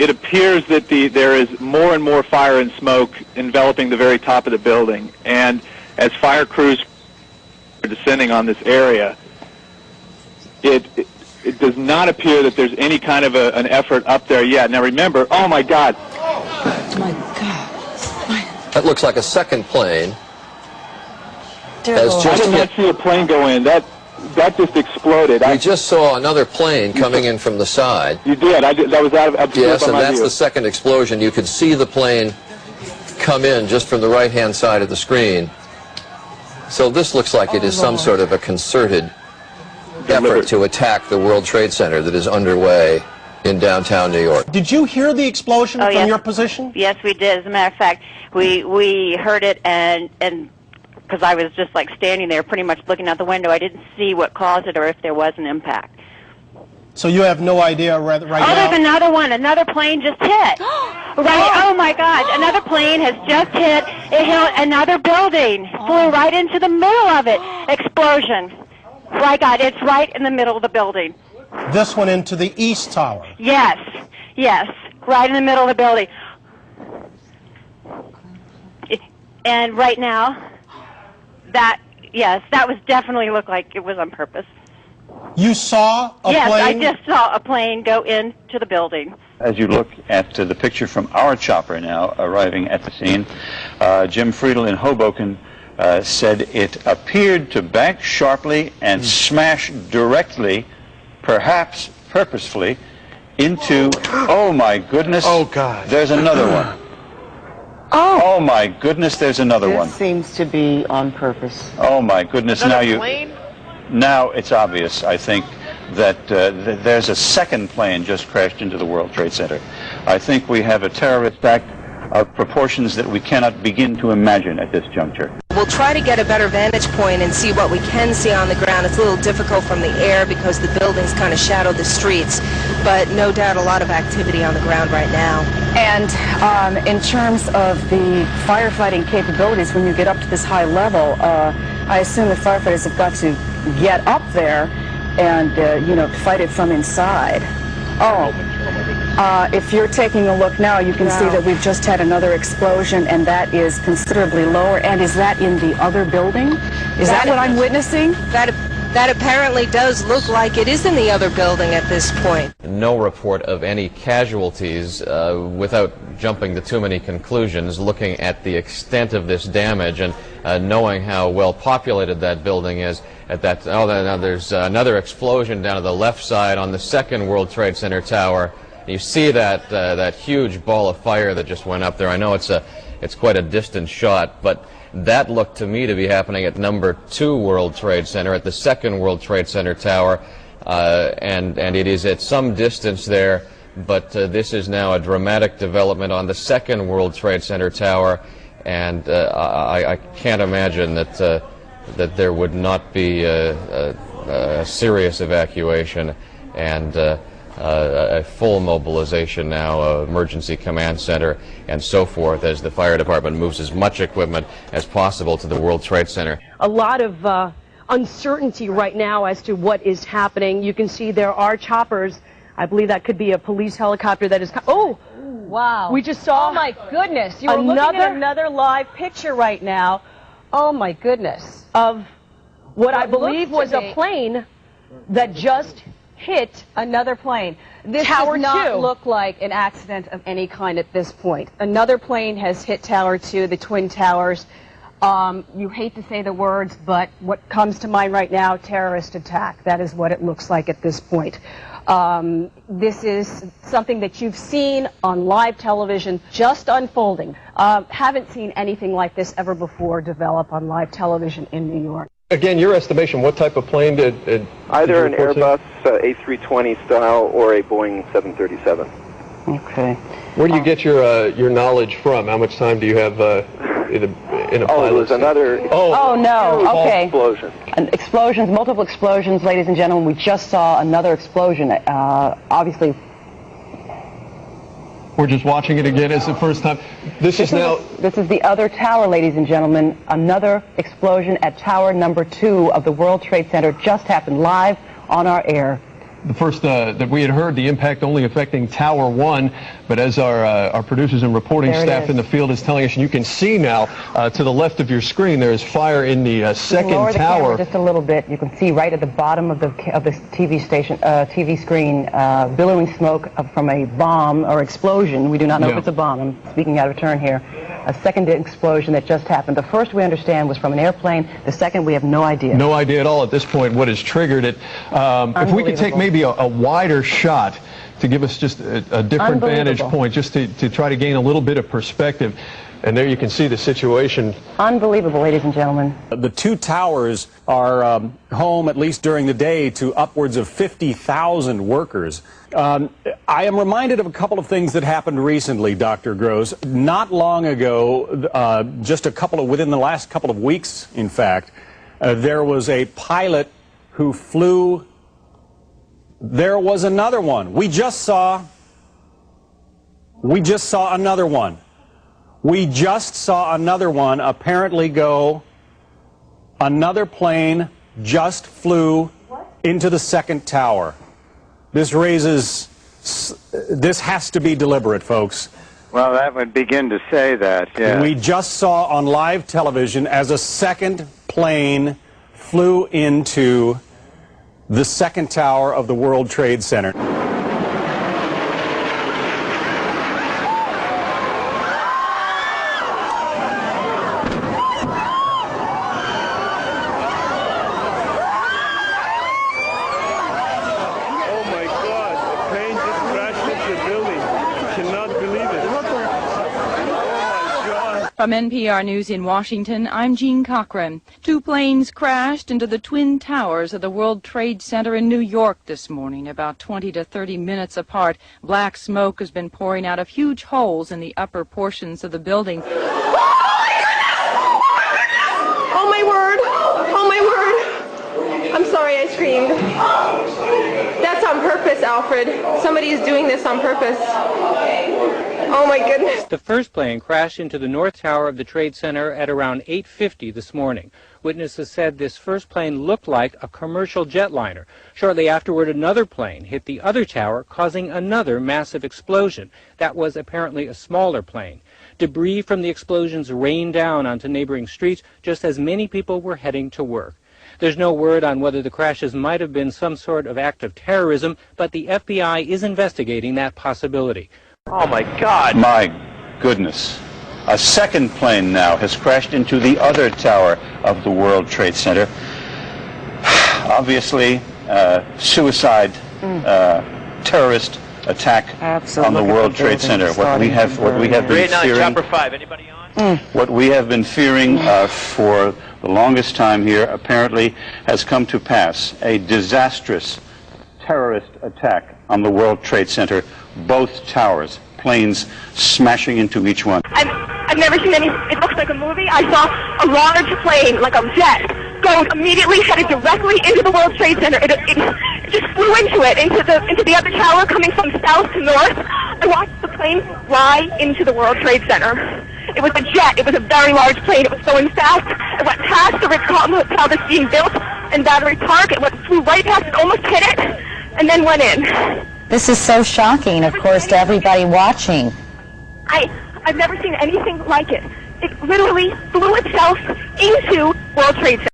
it appears that there is more and more fire and smoke enveloping the very top of the building. And as fire crews are descending on this area, it does not appear that there's any kind of an effort up there yet. Now remember, oh my God. Oh my God. That looks like a second plane. I did not see a plane go in. That just exploded. We just saw another plane coming in from the side. You did. That was out of yes, and that's view. the second explosion. You could see the plane come in just from the right-hand side of the screen. So this looks like it is some sort of a concerted effort to attack the World Trade Center that is underway in downtown New York. Did you hear the explosion from your position? Yes, we did. As a matter of fact, we heard it, and because I was just like standing there pretty much looking out the window, I didn't see what caused it or if there was an impact. So you have no idea right now? There's another one. Another plane just hit. Right. Oh my God! Another plane has just hit. It hit another building. Flew right into the middle of it. Explosion. My God! It's right in the middle of the building. This one into the East Tower. Yes. Yes. Right in the middle of the building. And right now, that was definitely looked like it was on purpose. You saw a plane? Yes, I just saw a plane go into the building. As you look at the picture from our chopper now arriving at the scene, Jim Friedel in Hoboken said it appeared to bank sharply and smash directly, perhaps purposefully, into, oh my goodness, oh God, there's another one. Oh my goodness, there's another one. This seems to be on purpose. Oh my goodness, now it's obvious, I think, that there's a second plane just crashed into the World Trade Center. I think we have a terrorist act of proportions that we cannot begin to imagine at this juncture. We'll try to get a better vantage point and see what we can see on the ground. It's a little difficult from the air because the buildings kind of shadow the streets, but no doubt a lot of activity on the ground right now. And in terms of the firefighting capabilities, when you get up to this high level, I assume the firefighters have got to get up there and, fight it from inside. If you're taking a look now, you can see that we've just had another explosion, and that is considerably lower. And is that in the other building? Is that what I'm witnessing? That apparently does look like it is in the other building at this point. No report of any casualties. Without jumping to too many conclusions, looking at the extent of this damage and knowing how well populated that building is, now there's another explosion down to the left side on the second World Trade Center tower. You see that huge ball of fire that just went up there. I know it's quite a distant shot, but that looked to me to be happening at number 2 World Trade Center, at the second World Trade Center tower, and it is at some distance there, but this is now a dramatic development on the second World Trade Center tower, and I can't imagine that there would not be a serious evacuation and a full mobilization now, emergency command center and so forth, as the fire department moves as much equipment as possible to the World Trade Center. A lot of uncertainty right now as to what is happening. You can see there are choppers. I believe that could be a police helicopter that is... Oh! Wow. We just saw... Oh my goodness. You're looking at another live picture right now. Oh my goodness. Of what I believe was a plane that just hit another plane. This Tower does not 2. look like an accident of any kind at this point. Another plane has hit Tower 2, the Twin Towers. You hate to say the words, but what comes to mind right now, terrorist attack. That is what it looks like at this point. This is something that you've seen on live television just unfolding. Haven't seen anything like this ever before develop on live television in New York. Again, your estimation, what type of plane did either an Airbus A320 style or a Boeing 737. Okay. Where do you get your knowledge from? How much time do you have in a pilot? It was another okay. Explosion. Explosions, multiple explosions, ladies and gentlemen. We just saw another explosion. Obviously, we're just watching it again. It's the first time. This is the other tower, ladies and gentlemen. Another explosion at tower number 2 of the World Trade Center just happened live on our air. The first that we had heard, the impact only affecting Tower 1, but but as our producers and reporting staff in the field is telling us, and you can see now to the left of your screen, there is fire in the second lower the tower. camera just a little bit. You can see right at the bottom of the TV screen, billowing smoke from a bomb or explosion. We do not know if it's a bomb. I'm speaking out of turn here. A second explosion that just happened. The first we understand was from an airplane. The second we have no idea. No idea at all at this point what has triggered it. If we could take maybe a wider shot to give us just a different vantage point, just to try to gain a little bit of perspective. And there you can see the situation. Unbelievable, ladies and gentlemen. The two towers are home, at least during the day, to upwards of 50,000 workers. I am reminded of a couple of things that happened recently, Dr. Gross. Not long ago, within the last couple of weeks, in fact, there was a pilot who flew. There was another one. We just saw another one. We just saw another one apparently go. Another plane just flew into the second tower. This has to be deliberate, folks. Well, that would begin to say that, yeah. We just saw on live television as a second plane flew into the second tower of the World Trade Center. From NPR News in Washington, I'm Jean Cochran. Two planes crashed into the Twin Towers of the World Trade Center in New York this morning, about 20 to 30 minutes apart. Black smoke has been pouring out of huge holes in the upper portions of the building. Oh my word! Oh my word! I'm sorry I screamed. That's on purpose, Alfred. Somebody is doing this on purpose. Oh my goodness. The first plane crashed into the North Tower of the Trade Center at around 8:50 this morning. Witnesses said this first plane looked like a commercial jetliner. Shortly afterward, another plane hit the other tower, causing another massive explosion. That was apparently a smaller plane. Debris from the explosions rained down onto neighboring streets just as many people were heading to work. There's no word on whether the crashes might have been some sort of act of terrorism, but the FBI is investigating that possibility. Oh, my God. My goodness. A second plane now has crashed into the other tower of the World Trade Center. Obviously, suicide, terrorist attack on the World Trade Center. What we have been fearing. Chopper 5. Anybody on? What we have been fearing for the longest time here apparently has come to pass. A disastrous terrorist attack on the World Trade Center. Both towers, planes smashing into each one. I've never seen any. It looks like a movie. I saw a large plane, like a jet, go immediately headed directly into the World Trade Center. It just flew into it, into the other tower, coming from south to north. I watched the plane fly into the World Trade Center. It was a jet. It was a very large plane. It was going fast. It went past the Ritz-Carlton Hotel that's being built in Battery Park. It flew right past it, almost hit it, and then went in. This is so shocking, of course, to everybody watching. I've never seen anything like it. It literally flew itself into World Trade Center.